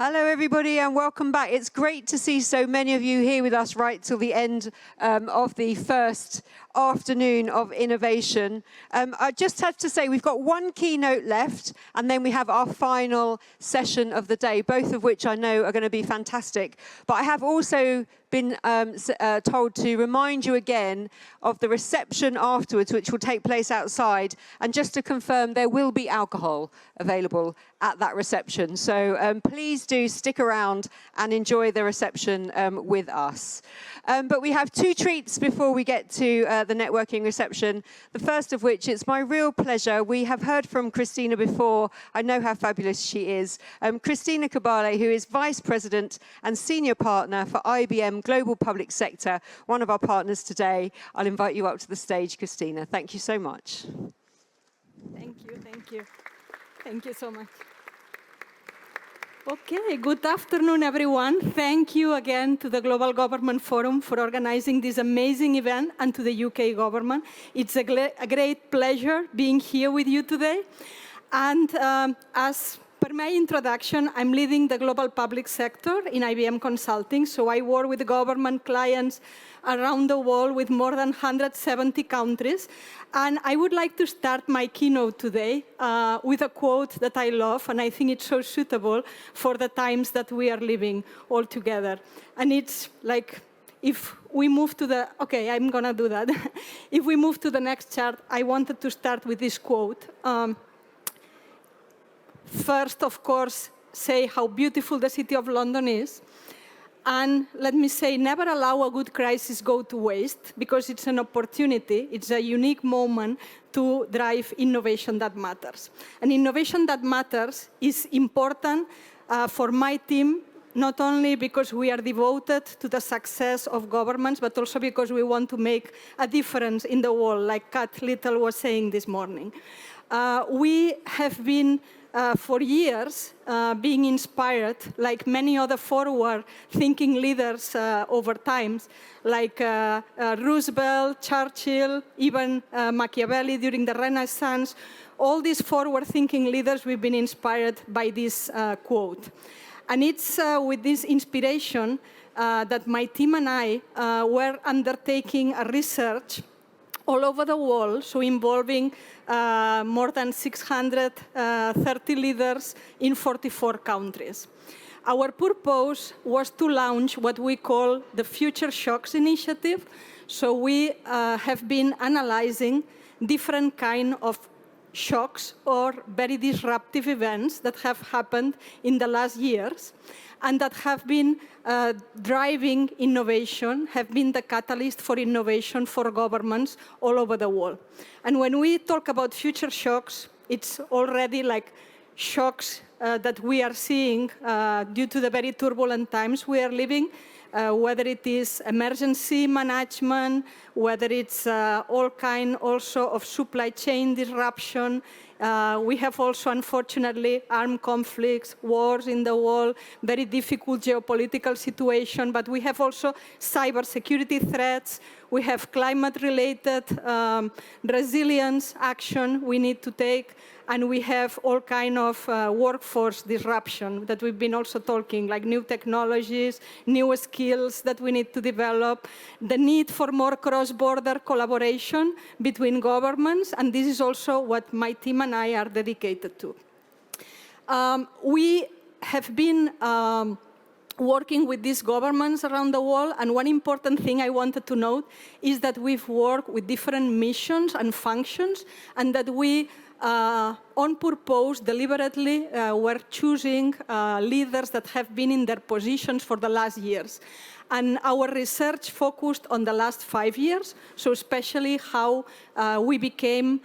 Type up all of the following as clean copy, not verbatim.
Hello, everybody, and welcome back. It's great to see so many of you here with us right till the end of the first afternoon of innovation. I just have to say we've got one keynote left, and then we have our final session of the day, both of which I know are going to be fantastic. But I have also been told to remind you again of the reception afterwards, which will take place outside. And just to confirm, there will be alcohol available at that reception. So please do stick around and enjoy the reception with us. But we have two treats before we get to the networking reception. The first of which, it's my real pleasure. We have heard from Christina before. I know how fabulous she is. Christina Cabale, who is Vice President and Senior Partner for IBM Global Public Sector, one of our partners today. I'll invite you up to the stage, Christina. Thank you so much. Thank you, thank you. Thank you so much. Okay, good afternoon, everyone. Thank you again to the Global Government Forum for organizing this amazing event and to the UK government. It's a great pleasure being here with you today. And as per my introduction, I'm leading the global public sector in IBM Consulting. So I work with government clients around the world with more than 170 countries. And I would like to start my keynote today with a quote that I love, and I think it's so suitable for the times that we are living all together. And it's like, if we move to the, okay, I'm going to do that. If we move to the next chart, I wanted to start with this quote. First, of course, say how beautiful the city of London is. And let me say, never allow a good crisis go to waste, because it's an opportunity, it's a unique moment to drive innovation that matters. And innovation that matters is important for my team, not only because we are devoted to the success of governments, but also because we want to make a difference in the world, like Kat Little was saying this morning. We have been for years, being inspired, like many other forward-thinking leaders over times, like Roosevelt, Churchill, even Machiavelli during the Renaissance. All these forward-thinking leaders, we've been inspired by this quote. And it's with this inspiration that my team and I were undertaking a research all over the world, so involving more than 630 leaders in 44 countries. Our purpose was to launch what we call the Future Shocks Initiative. So we have been analyzing different kinds of shocks or very disruptive events that have happened in the last years and that have been driving innovation, have been the catalyst for innovation for governments all over the world. And when we talk about future shocks, it's already like shocks that we are seeing due to the very turbulent times we are living, whether it is emergency management, whether it's all kind also of supply chain disruption. We have also, unfortunately, armed conflicts, wars in the world, very difficult geopolitical situation, but we have also cybersecurity threats. We have climate-related resilience action we need to take, and we have all kind of workforce disruption that we've been also talking, like new technologies, new skills that we need to develop, the need for more cross-border collaboration between governments, and this is also what my team and I are dedicated to. We have been working with these governments around the world, and one important thing I wanted to note is that we've worked with different missions and functions, and that we on purpose, deliberately, we're choosing leaders that have been in their positions for the last years. And our research focused on the last 5 years, so especially how we became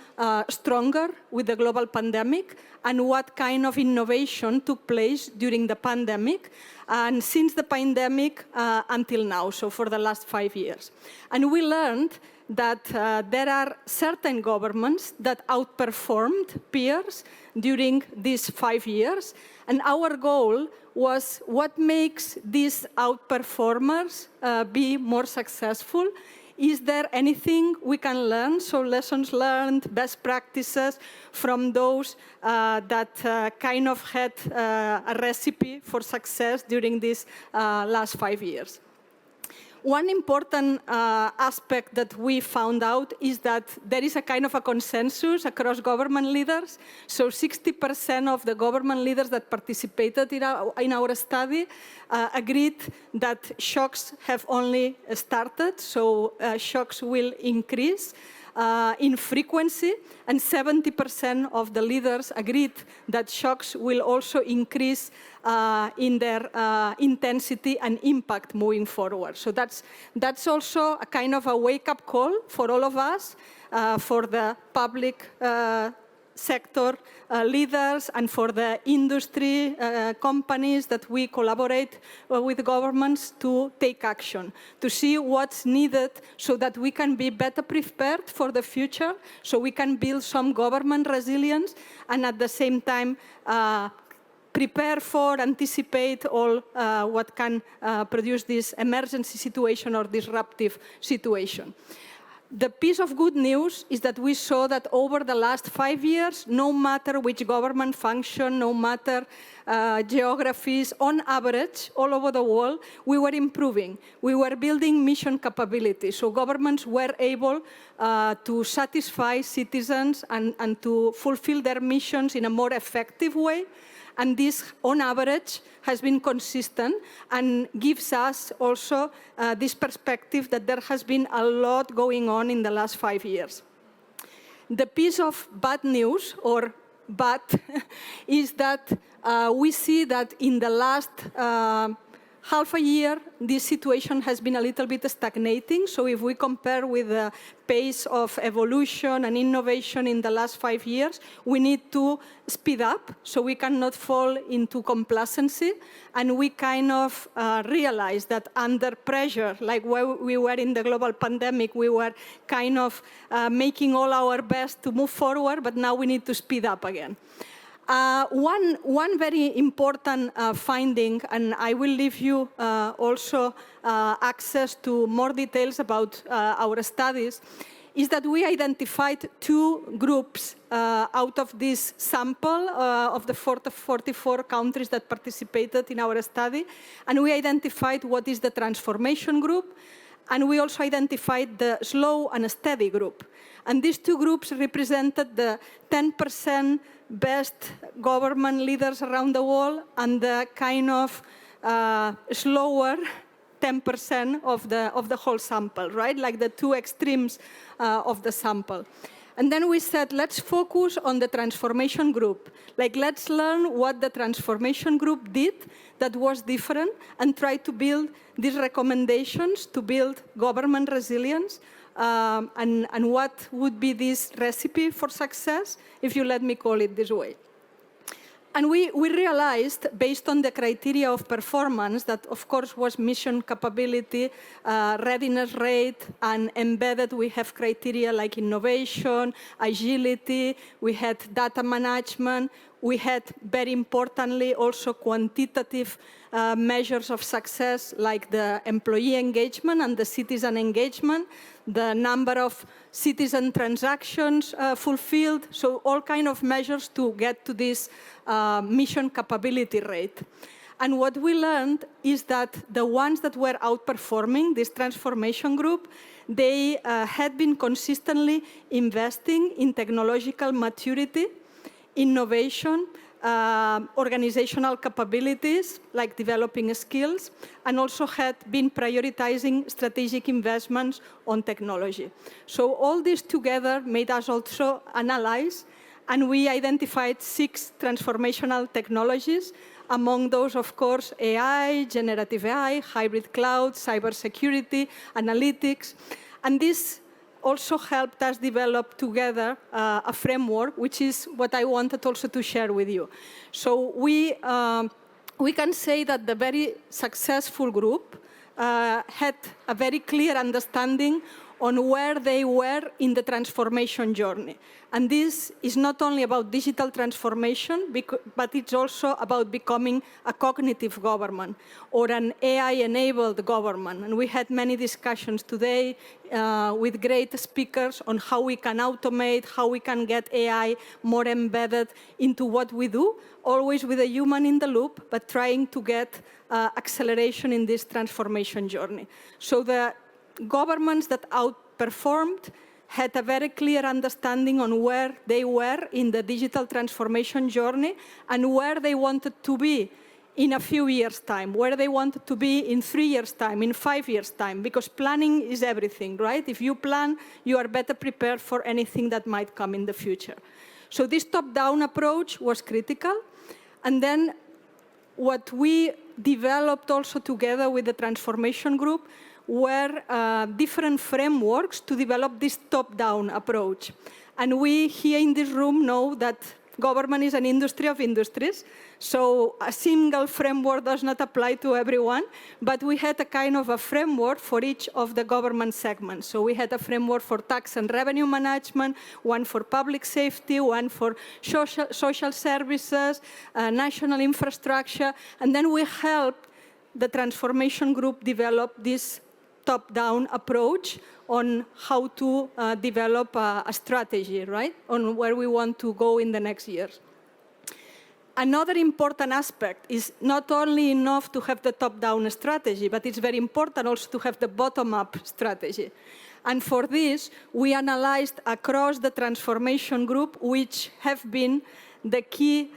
stronger with the global pandemic and what kind of innovation took place during the pandemic and since the pandemic until now, so for the last 5 years. And we learned that there are certain governments that outperformed peers during these 5 years. And our goal was what makes these outperformers be more successful is there anything we can learn? So lessons learned, best practices from those that kind of had a recipe for success during these last 5 years. One important aspect that we found out is that there is a kind of a consensus across government leaders. So 60% of the government leaders that participated in our study agreed that shocks have only started, so shocks will increase in frequency, and 70% of the leaders agreed that shocks will also increase in their intensity and impact moving forward. So that's also a kind of a wake-up call for all of us, for the public sector leaders and for the industry companies that we collaborate with governments to take action, to see what's needed so that we can be better prepared for the future, so we can build some government resilience and at the same time prepare for, anticipate all what can produce this emergency situation or disruptive situation. The piece of good news is that we saw that over the last 5 years, no matter which government function, no matter geographies, on average, all over the world, we were improving. We were building mission capability. So governments were able to satisfy citizens and to fulfill their missions in a more effective way. And this, on average, has been consistent and gives us also this perspective that there has been a lot going on in the last 5 years. The piece of bad news, or bad, is that we see that in the last half a year, this situation has been a little bit stagnating. So if we compare with the pace of evolution and innovation in the last 5 years, we need to speed up so we cannot fall into complacency. And we kind of realize that under pressure, like where we were in the global pandemic, we were kind of making all our best to move forward, but now we need to speed up again. One very important finding, and I will leave you also access to more details about our studies, is that we identified 2 groups out of this sample of the 44 countries that participated in our study, and we identified what is the transformation group, and we also identified the slow and steady group. And these 2 groups represented the 10% best government leaders around the world and the kind of slower 10% of the whole sample, right? Like the 2 extremes of the sample. And then we said, let's focus on the transformation group. Like, let's learn what the transformation group did that was different and try to build these recommendations to build government resilience. And what would be this recipe for success, if you let me call it this way. And we realized, based on the criteria of performance, that of course was mission capability, readiness rate, and embedded we have criteria like innovation, agility, we had data management, we had, very importantly, also quantitative measures of success like the employee engagement and the citizen engagement, the number of citizen transactions fulfilled, so all kind of measures to get to this mission capability rate. And what we learned is that the ones that were outperforming this transformation group, they had been consistently investing in technological maturity, innovation, organizational capabilities, like developing skills, and also had been prioritizing strategic investments on technology. So all this together made us also analyze, and we identified 6 transformational technologies. Among those, of course, AI, generative AI, hybrid cloud, cybersecurity, analytics. And this also helped us develop together a framework, which is what I wanted also to share with you. So we can say that the very successful group had a very clear understanding on where they were in the transformation journey. And this is not only about digital transformation, but it's also about becoming a cognitive government or an AI-enabled government. And we had many discussions today with great speakers on how we can automate, how we can get AI more embedded into what we do, always with a human in the loop, but trying to get acceleration in this transformation journey. So the governments that outperformed had a very clear understanding on where they were in the digital transformation journey and where they wanted to be in a few years' time, where they wanted to be in 3 years' time, in 5 years' time, because planning is everything, right? If you plan, you are better prepared for anything that might come in the future. So this top-down approach was critical. And then what we developed also together with the transformation group were different frameworks to develop this top-down approach. And we here in this room know that government is an industry of industries, so a single framework does not apply to everyone, but we had a kind of a framework for each of the government segments. So we had a framework for tax and revenue management, one for public safety, one for social services, national infrastructure, and then we helped the transformation group develop this top-down approach on how to develop a strategy, right, on where we want to go in the next years. Another important aspect is not only enough to have the top-down strategy, but it's very important also to have the bottom-up strategy. And for this, we analyzed across the transformation group, which have been the key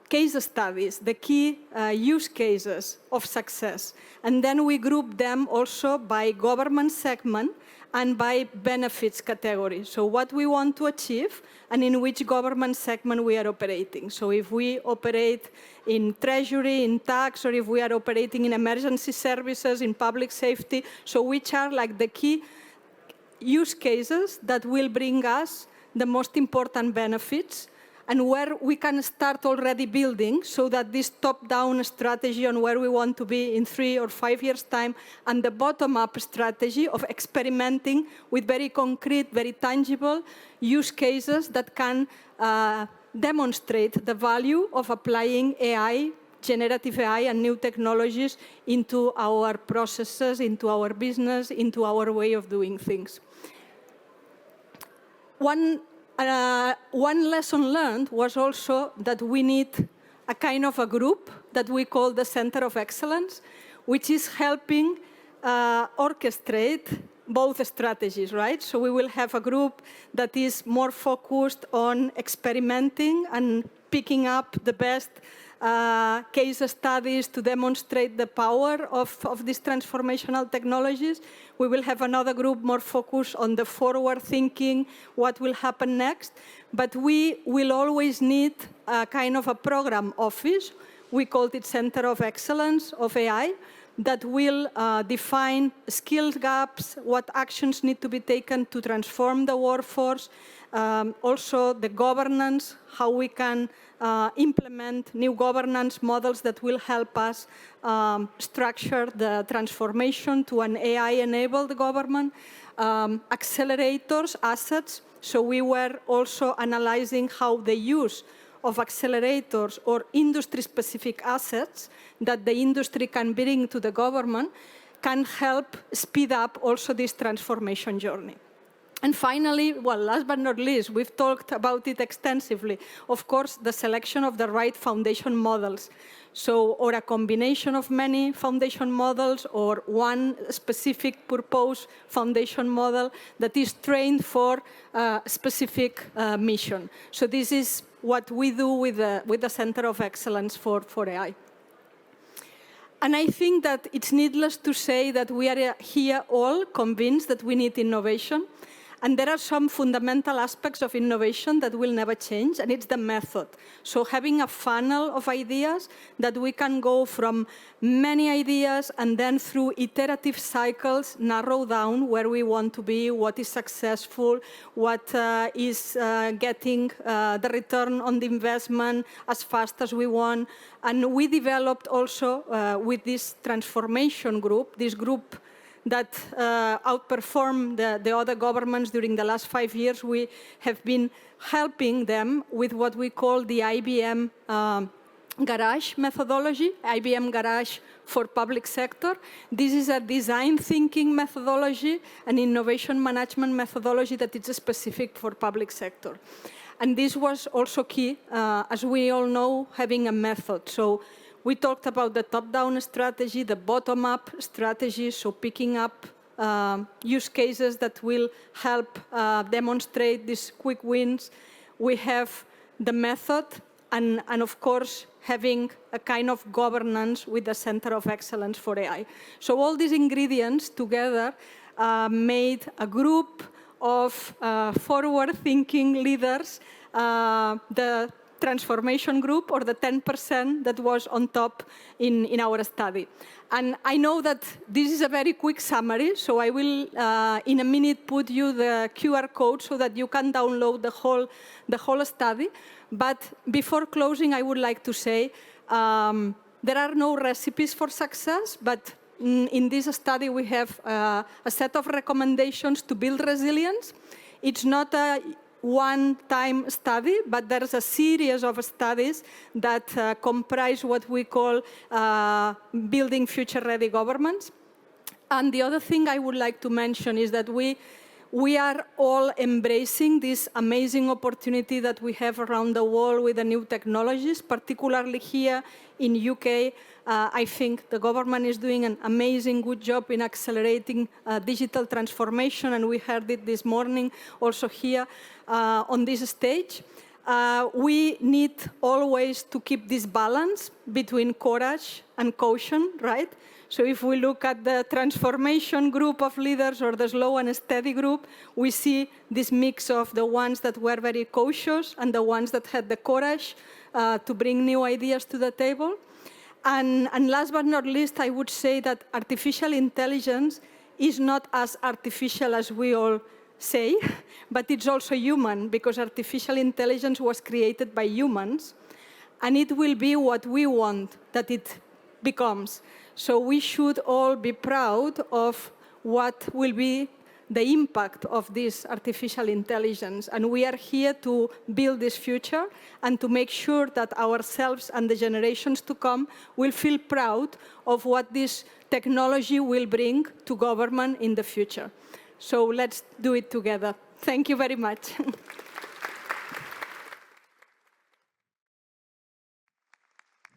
case studies, the key use cases of success. And then we group them also by government segment and by benefits category. So what we want to achieve and in which government segment we are operating. So if we operate in treasury, in tax, or if we are operating in emergency services, in public safety, so which are like the key use cases that will bring us the most important benefits and where we can start already building so that this top-down strategy on where we want to be in 3 or 5 years' time and the bottom-up strategy of experimenting with very concrete, very tangible use cases that can demonstrate the value of applying AI, generative AI and new technologies into our processes, into our business, into our way of doing things. One lesson learned was also that we need a kind of a group that we call the Center of Excellence, which is helping orchestrate both strategies, right? So we will have a group that is more focused on experimenting and picking up the best case studies to demonstrate the power of these transformational technologies. We will have another group more focused on the forward thinking, what will happen next. But we will always need a kind of a program office. We called it Center of Excellence of AI, that will define skills gaps, what actions need to be taken to transform the workforce, also the governance, how we can implement new governance models that will help us structure the transformation to an AI-enabled government, accelerators, assets. So we were also analyzing how the use of accelerators or industry-specific assets that the industry can bring to the government can help speed up also this transformation journey. And finally, well, last but not least, we've talked about it extensively. Of course, the selection of the right foundation models. So, or a combination of many foundation models or one specific purpose foundation model that is trained for a specific mission. So this is what we do with the Center of Excellence for AI. And I think that it's needless to say that we are here all convinced that we need innovation. And there are some fundamental aspects of innovation that will never change, and it's the method. So having a funnel of ideas that we can go from many ideas and then through iterative cycles narrow down where we want to be, what is successful, what is getting the return on the investment as fast as we want. And we developed also with this transformation group, this group that outperform the other governments during the last 5 years. We have been helping them with what we call the IBM Garage methodology, IBM Garage for public sector. This is a design thinking methodology, an innovation management methodology that is specific for public sector. And this was also key, as we all know, having a method. So we talked about the top-down strategy, the bottom-up strategy, so picking up use cases that will help demonstrate these quick wins. We have the method, and of course, having a kind of governance with the Center of Excellence for AI. So all these ingredients together made a group of forward-thinking leaders, the transformation group, or the 10% that was on top in our study. And I know that this is a very quick summary, so I will, in a minute, put you the QR code so that you can download the whole study. But before closing, I would like to say there are no recipes for success, but in this study, we have a set of recommendations to build resilience. It's not a one-time study, but there's a series of studies that comprise what we call building future-ready governments. And the other thing I would like to mention is that we are all embracing this amazing opportunity that we have around the world with the new technologies, particularly here in UK. I think the government is doing an amazing good job in accelerating digital transformation, and we heard it this morning also here on this stage. We need always to keep this balance between courage and caution, right? So if we look at the transformation group of leaders or the slow and steady group, we see this mix of the ones that were very cautious and the ones that had the courage to bring new ideas to the table. And last but not least, I would say that artificial intelligence is not as artificial as we all say, but it's also human, because artificial intelligence was created by humans, and it will be what we want that it becomes. So we should all be proud of what will be the impact of this artificial intelligence. And we are here to build this future and to make sure that ourselves and the generations to come will feel proud of what this technology will bring to government in the future. So let's do it together. Thank you very much.